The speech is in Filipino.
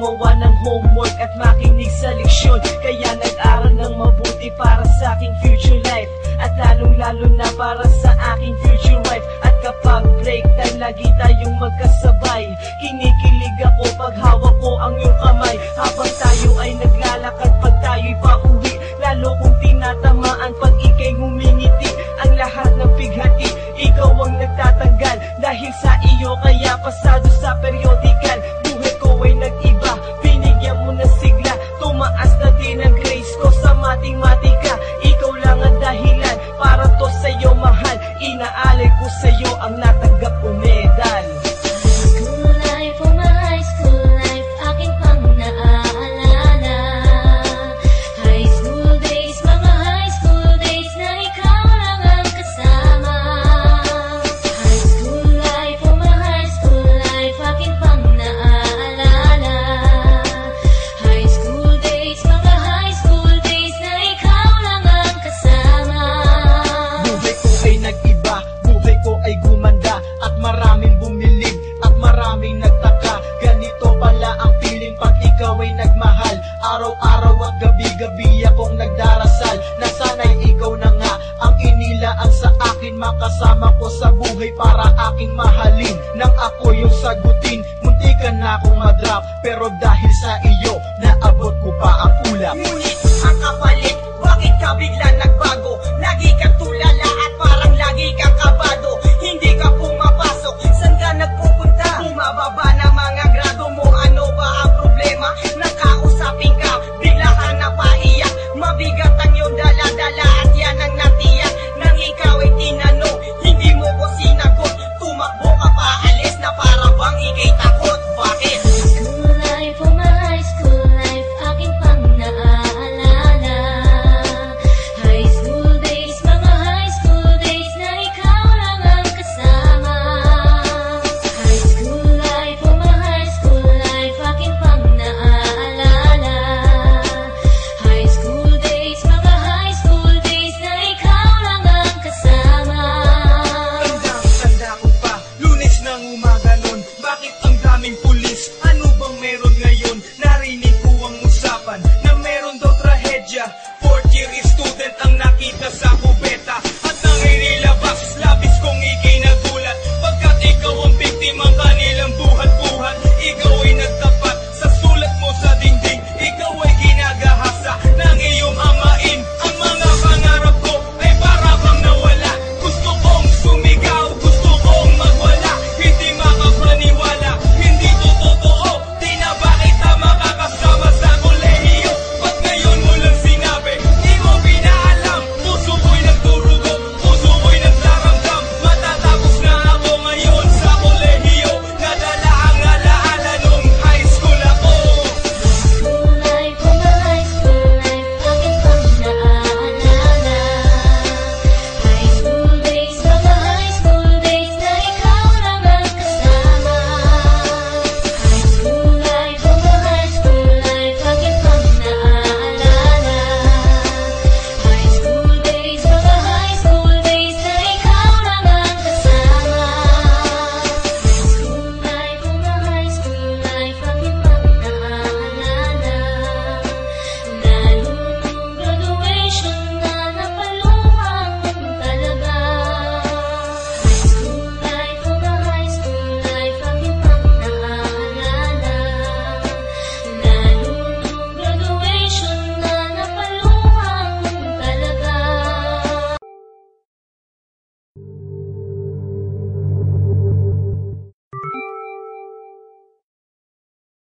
gumawa ng homework at makinig sa leksyon. Kaya nag-aral ng mabuti para sa aking future life, at lalong-lalo na para sa aking future wife. At kapag break time, lagi tayong magkasabay. Kinikilig ako pag hawak ko ang iyong kamay, habang tayo ay naglalakad pag tayo'y pauwi. Lalo kong tinatamaan pag ika'y ngumingiti. Ang lahat ng bighati, ikaw ang nagtatanggal. Dahil sa iyo kaya pasado sa periodical. Buhay ko ay nag-iba, binigyan mo ng sigla. Tumaas na din ang grades ko sa matematika. Ikaw lang ang dahilan para to sa'yo mahal. Inaalay ko sa'yo ang natanggap kong medal. School life, oh my high school life, aking pang naaalala. High school days, mga high school days na ikaw lang ang kasama. High school life, oh my high school life, aking pang naaalala. High school days, mga high school days na ikaw lang ang kasama. Buhay ko ay nag-iba, buhay ko ay gumanda, at maraming bumilig, at maraming nagtaka. Ganito pala ang feeling pag ikaw ay nagmahal. Araw-araw at gabi-gabi akong nagdarasal na sana'y ikaw na nga ang inilaan sa akin. Makasama ko sa buhay para aking mahalin. Nang ako yung sagutin, muntikan na akong madrop, pero dahil sa iyo, naabot ko pa ang ulap. Ngunit ang kapalit, bakit ka bigla nagbago? Lagi kang tulala at parang lagi kang kabado. Hindi ka pumapasok, saan ka nagpupunta? Bumababa na mga grado mo, ano ba ang problema? Nakausapin ka, bigla ka napaiyak. Mabigat ang iyong dala-dala at yan ang natiyak. Nang ikaw ay tinanong, hindi mo ko sinagot. Tumakbo ka pa, alis na para bang ikay takot. Bakit? School life, oh my high school life, aking pang naaalala. High school days, mga high school days na ikaw lang ang kasama. High school life, oh my high school life, aking pang naaalala. High school days, mga high school days na ikaw lang ang kasama. Tanda ko pa, Lunes ng umaga nun. Bakit ang daming pulis?